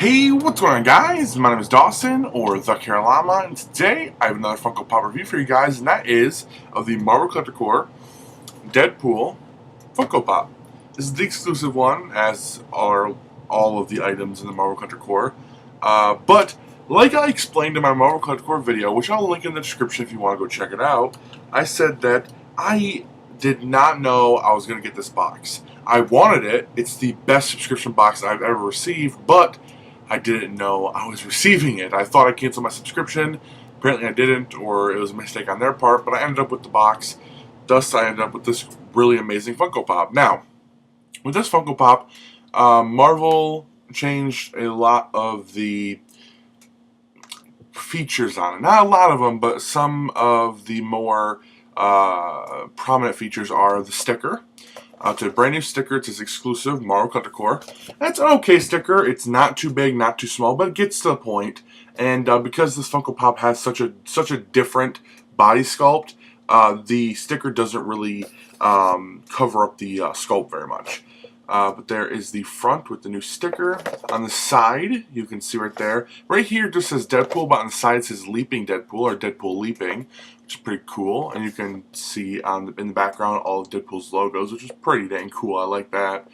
Hey, what's going on, guys? My name is Dawson, or The Carolama, and today I have another Funko Pop review for you guys, and that is of the Marvel Collector Corps Deadpool Funko Pop. This is the exclusive one, as are all of the items in the Marvel Collector Corps. But, like I explained in my Marvel Collector Corps video, which I'll link in the description if you want to go check it out, I said that I did not know I was going to get this box. I wanted it. It's the best subscription box I've ever received, but I didn't know I was receiving it. I thought I canceled my subscription. Apparently I didn't, or it was a mistake on their part, but I ended up with the box. Thus, I ended up with this really amazing Funko Pop. Now, with this Funko Pop, Marvel changed a lot of the features on it. Not a lot of them, but some of the more prominent features are the sticker. It's a brand new sticker. It's this exclusive Marvel Collector Corps. It's an okay sticker. It's not too big, not too small, but it gets to the point. And because this Funko Pop has such a different body sculpt, the sticker doesn't really cover up the sculpt very much. But there is the front with the new sticker. On the side, you can see right there. Right here it just says Deadpool, but on the side it says Leaping Deadpool, or Deadpool Leaping, which is pretty cool. And you can see in the background all of Deadpool's logos, which is pretty dang cool. I like that.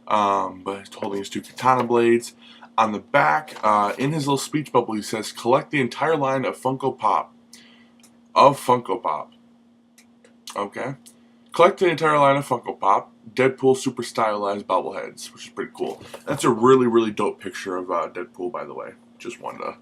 But he's holding his two katana blades. On the back, in his little speech bubble, he says, "Collect the entire line of Funko Pop." Okay. Collect the entire line of Funko Pop, Deadpool super stylized bobbleheads, which is pretty cool. That's a really, really dope picture of Deadpool, by the way. Just wanted to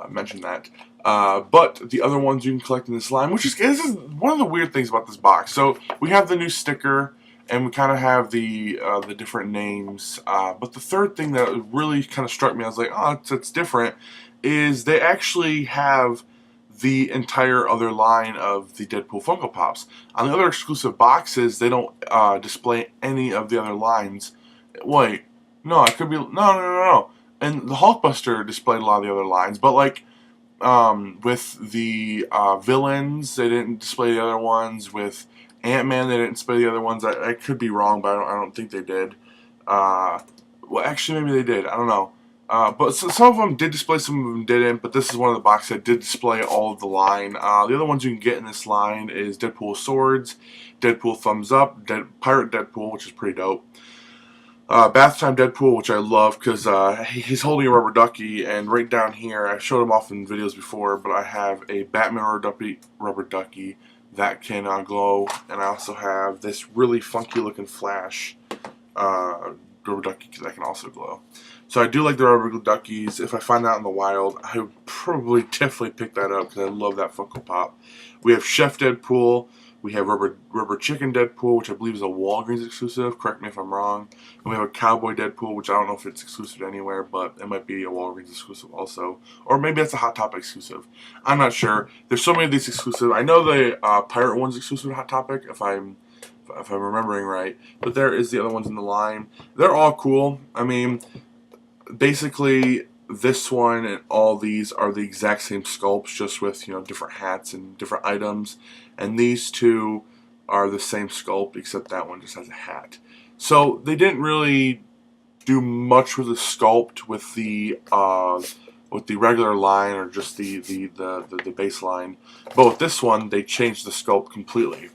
mention that. But the other ones you can collect in this line, this is one of the weird things about this box. So we have the new sticker, and we kind of have the different names. But the third thing that really kind of struck me, I was like, oh, it's different, is they actually have the entire other line of the Deadpool Funko Pops. On the other exclusive boxes, they don't display any of the other lines. Wait, no, it could be, no. And the Hulkbuster displayed a lot of the other lines, but like with the villains, they didn't display the other ones. With Ant-Man, they didn't display the other ones. I could be wrong, but I don't think they did. Well, actually, maybe they did. I don't know. But some of them did display, some of them didn't, but this is one of the boxes that did display all of the line. The other ones you can get in this line is Deadpool Swords, Deadpool Thumbs Up, Pirate Deadpool, which is pretty dope, Bath Time Deadpool, which I love because he's holding a rubber ducky, and right down here, I showed him off in videos before, but I have a Batman rubber ducky that can glow, and I also have this really funky looking Flash rubber ducky that can also glow. So I do like the rubber duckies. If I find that in the wild, I would probably definitely pick that up because I love that Funko Pop. We have Chef Deadpool. We have Rubber Chicken Deadpool, which I believe is a Walgreens exclusive. Correct me if I'm wrong. And we have a Cowboy Deadpool, which I don't know if it's exclusive to anywhere, but it might be a Walgreens exclusive also. Or maybe that's a Hot Topic exclusive. I'm not sure. There's so many of these exclusive. I know the Pirate one's exclusive to Hot Topic, if I'm remembering right. But there is the other ones in the line. They're all cool. I mean, basically, this one and all these are the exact same sculpts, just with, you know, different hats and different items. And these two are the same sculpt, except that one just has a hat. So they didn't really do much with the sculpt with the regular line, or just the base line. But with this one, they changed the sculpt completely.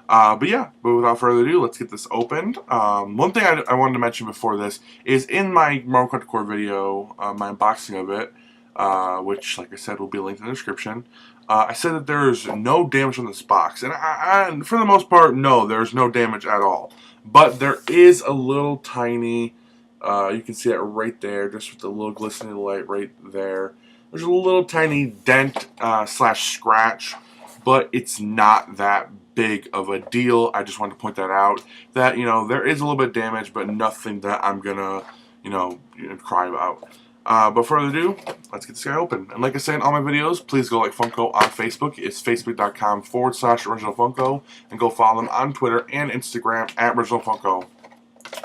But without further ado, let's get this opened. One thing I wanted to mention before this is in my Marvel Collector Corps video, my unboxing of it, which, like I said, will be linked in the description. I said that there's no damage on this box, and for the most part, no, there's no damage at all. But there is a little tiny, you can see it right there, just with the little glistening light right there. There's a little tiny dent slash scratch, but it's not that big of a deal. I just wanted to point that out, that, you know, there is a little bit of damage, but nothing that I'm gonna, you know, cry about. But further ado, let's get this guy open. And like I say in all my videos, please go like Funko on Facebook. It's facebook.com/originalfunko, and go follow them on Twitter and Instagram @originalfunko.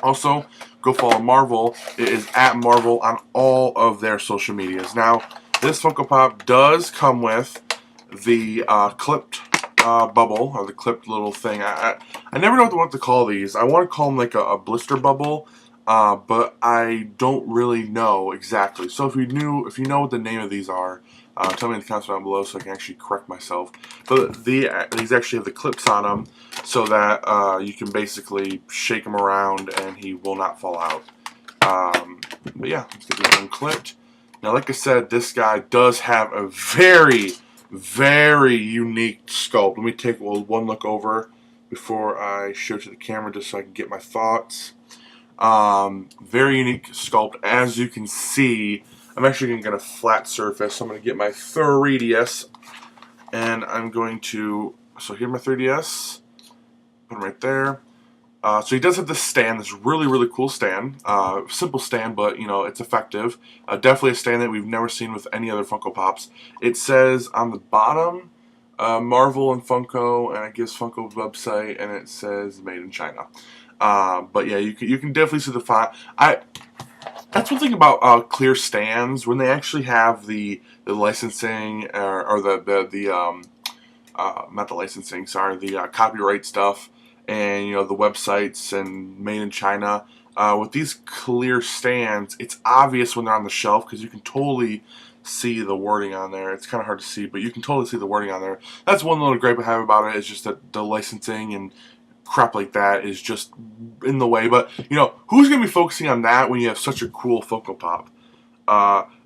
Also, go follow Marvel. It is @Marvel on all of their social medias. Now, this Funko Pop does come with the clipped bubble, or the clipped little thing. I never know what to call these. I want to call them like a blister bubble. but I don't really know exactly. So if you know what the name of these are, tell me in the comments down below so I can actually correct myself. But these actually have the clips on them, so that you can basically shake him around and he will not fall out. But yeah, let's get this unclipped. Now, like I said, this guy does have a very, very unique sculpt. Let me take one look over before I show it to the camera just so I can get my thoughts. Very unique sculpt. As you can see, I'm actually going to get a flat surface. So I'm going to get my 3DS, and I'm going to, so here's my 3DS, put it right there. So he does have this stand, this really, really cool stand. Simple stand, but, you know, it's effective. Definitely a stand that we've never seen with any other Funko Pops. It says on the bottom, Marvel and Funko, and it gives Funko's website, and it says made in China. But yeah, you can definitely see the font. That's one thing about clear stands, when they actually have the licensing or not the licensing, sorry, the copyright stuff, and you know, the websites and made in China. With these clear stands, it's obvious when they're on the shelf because you can totally see the wording on there. It's kind of hard to see, but you can totally see the wording on there. That's one little gripe I have about it, is just that the licensing and crap like that is just in the way. But you know, who's going to be focusing on that when you have such a cool Funko Pop?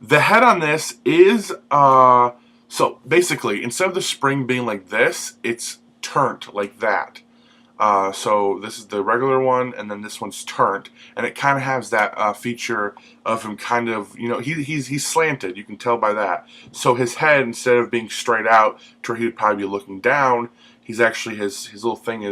The head on this is so basically, instead of the spring being like this, it's turned like that. So this is the regular one, and then this one's turned, and it kind of has that feature of him kind of, you know, he's slanted. You can tell by that. So his head, instead of being straight out to where he would probably be looking down, he's actually his little thing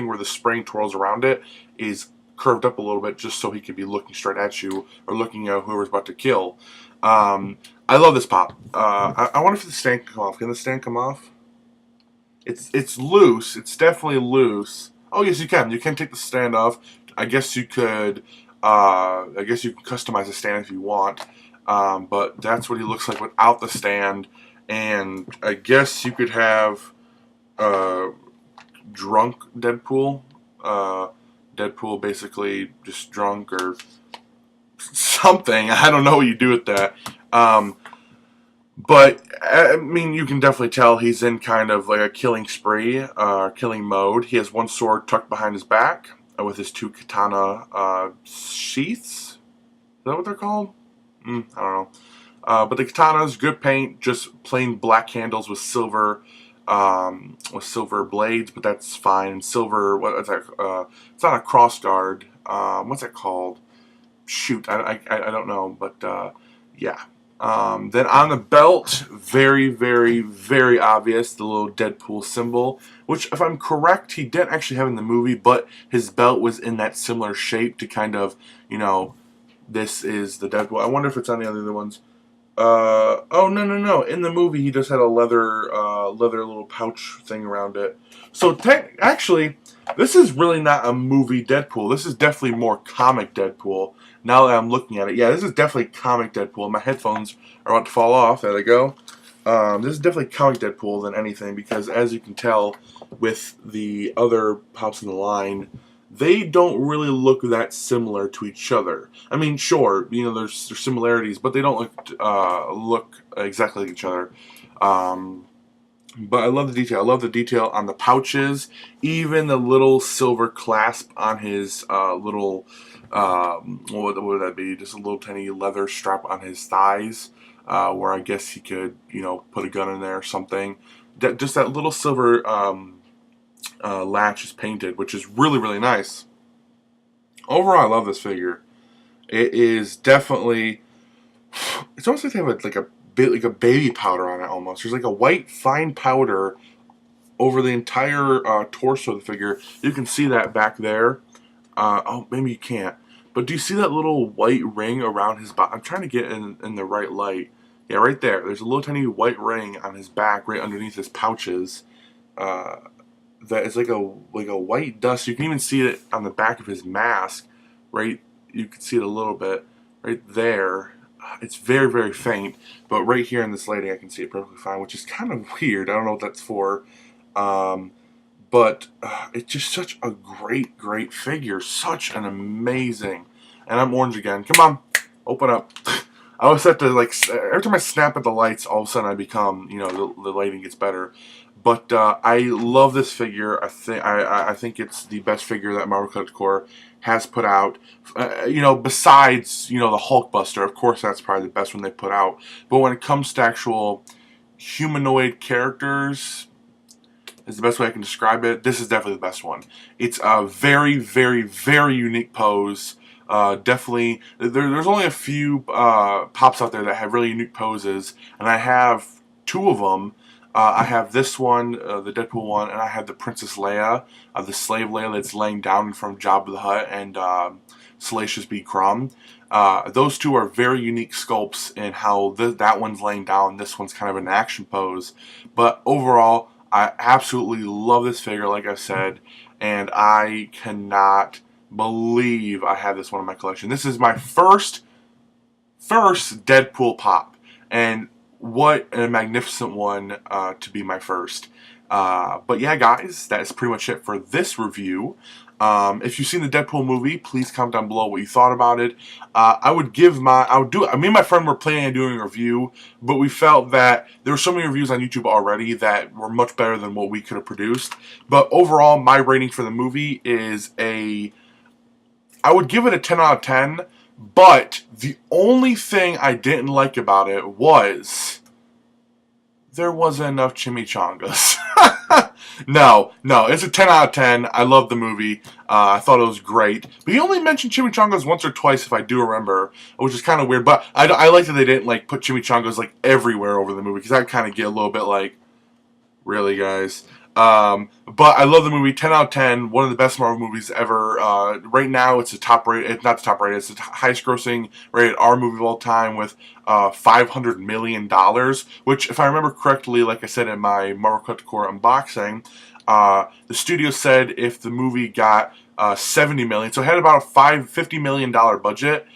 where the spring twirls around it is curved up a little bit, just so he could be looking straight at you or looking at whoever's about to kill. I love this pop. I wonder if the stand can come off. Can the stand come off? It's loose. It's definitely loose. Oh yes, you can. You can take the stand off. I guess you could. I guess you can customize the stand if you want. But that's what he looks like without the stand. And I guess you could have drunk Deadpool. Deadpool basically just drunk or something. I don't know what you do with that. But, I mean, you can definitely tell he's in kind of like a killing spree, killing mode. He has one sword tucked behind his back with his two katana sheaths. Is that what they're called? I don't know. But the katana's good paint, just plain black handles with silver blades, but that's fine. And silver, what is that? It's not a cross guard. What's that called? Shoot, I don't know, but yeah. Then on the belt, very, very, very obvious, the little Deadpool symbol, which, if I'm correct, he didn't actually have in the movie, but his belt was in that similar shape to kind of, you know, this is the Deadpool. I wonder if it's on the other ones. Oh, no. In the movie, he just had a leather little pouch thing around it. So, actually, this is really not a movie Deadpool. This is definitely more comic Deadpool. Now that I'm looking at it, yeah, this is definitely comic Deadpool. My headphones are about to fall off. There they go. This is definitely comic Deadpool than anything, because as you can tell with the other pops in the line, they don't really look that similar to each other. I mean, sure, you know, there's similarities, but they don't look exactly like each other. But I love the detail. I love the detail on the pouches, even the little silver clasp on his little, what would that be? Just a little tiny leather strap on his thighs, where I guess he could, you know, put a gun in there or something. Just that little silver latch is painted, which is really, really nice. Overall, I love this figure. It is definitely, it's almost like they have like a bit like a baby powder on it almost. There's like a white fine powder over the entire torso of the figure. You can see that back there. Oh, maybe you can't. But do you see that little white ring around his back? I'm trying to get in the right light. Yeah, right there. There's a little tiny white ring on his back right underneath his pouches. That is like a white dust. You can even see it on the back of his mask. Right, you can see it a little bit right there. It's very, very faint, but right here in this lighting I can see it perfectly fine, which is kind of weird. I don't know what that's for. But it's just such a great figure. Such an amazing And I'm orange again. Come on, open up. I always have to, like, every time I snap at the lights, all of a sudden I become, you know, the lighting gets better. But I love this figure. I think it's the best figure that Marvel Collector has put out. You know, besides, you know, the Hulkbuster. Of course, that's probably the best one they put out. But when it comes to actual humanoid characters, is the best way I can describe it. This is definitely the best one. It's a very, very, very unique pose. Definitely, there's only a few pops out there that have really unique poses, and I have two of them. I have this one, the Deadpool one, and I have the Princess Leia, the slave Leia that's laying down in front of Jabba the Hutt and Salacious B. Crumb. Those two are very unique sculpts in how that one's laying down, this one's kind of an action pose. But overall, I absolutely love this figure, like I said, and I cannot believe I have this one in my collection. This is my first Deadpool pop, and what a magnificent one to be my first. But yeah, guys, that is pretty much it for this review. If you've seen the Deadpool movie, please comment down below what you thought about it. Me and my friend were planning on doing a review, but we felt that there were so many reviews on YouTube already that were much better than what we could have produced. But overall, my rating for the movie is I would give it a 10 out of 10, but the only thing I didn't like about it was there wasn't enough chimichangas. No, it's a 10 out of 10. I love the movie. I thought it was great. But he only mentioned chimichangas once or twice, if I do remember, which is kind of weird. But I like that they didn't like put chimichangas like everywhere over the movie, because I kind of get a little bit like, really, guys? But I love the movie. 10 out of 10. One of the best Marvel movies ever. Right now, it's the top rated. It's not the top rated. It's the highest grossing rated R movie of all time with $500 million. Which, if I remember correctly, like I said in my Marvel Collector unboxing, the studio said if the movie got $70 million, so it had about a $50 million budget,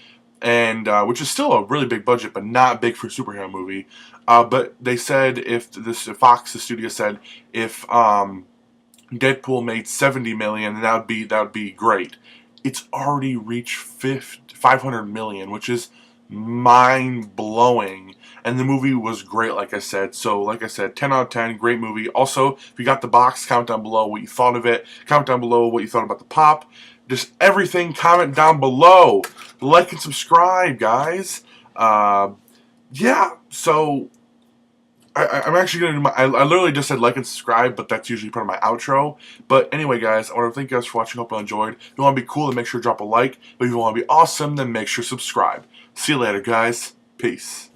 and which is still a really big budget, but not big for a superhero movie. But they said if the studio said if Deadpool made $70 million, that would be great. It's already reached $500 million, which is mind blowing. And the movie was great, like I said. So, like I said, 10 out of 10, great movie. Also, if you got the box, comment down below what you thought of it. Comment down below what you thought about the pop. Just everything, comment down below. Like and subscribe, guys. Yeah, so I'm actually going to do my, I literally just said like and subscribe, but that's usually part of my outro. But anyway, guys, I want to thank you guys for watching. Hope you enjoyed. If you want to be cool, then make sure to drop a like. But if you want to be awesome, then make sure to subscribe. See you later, guys. Peace.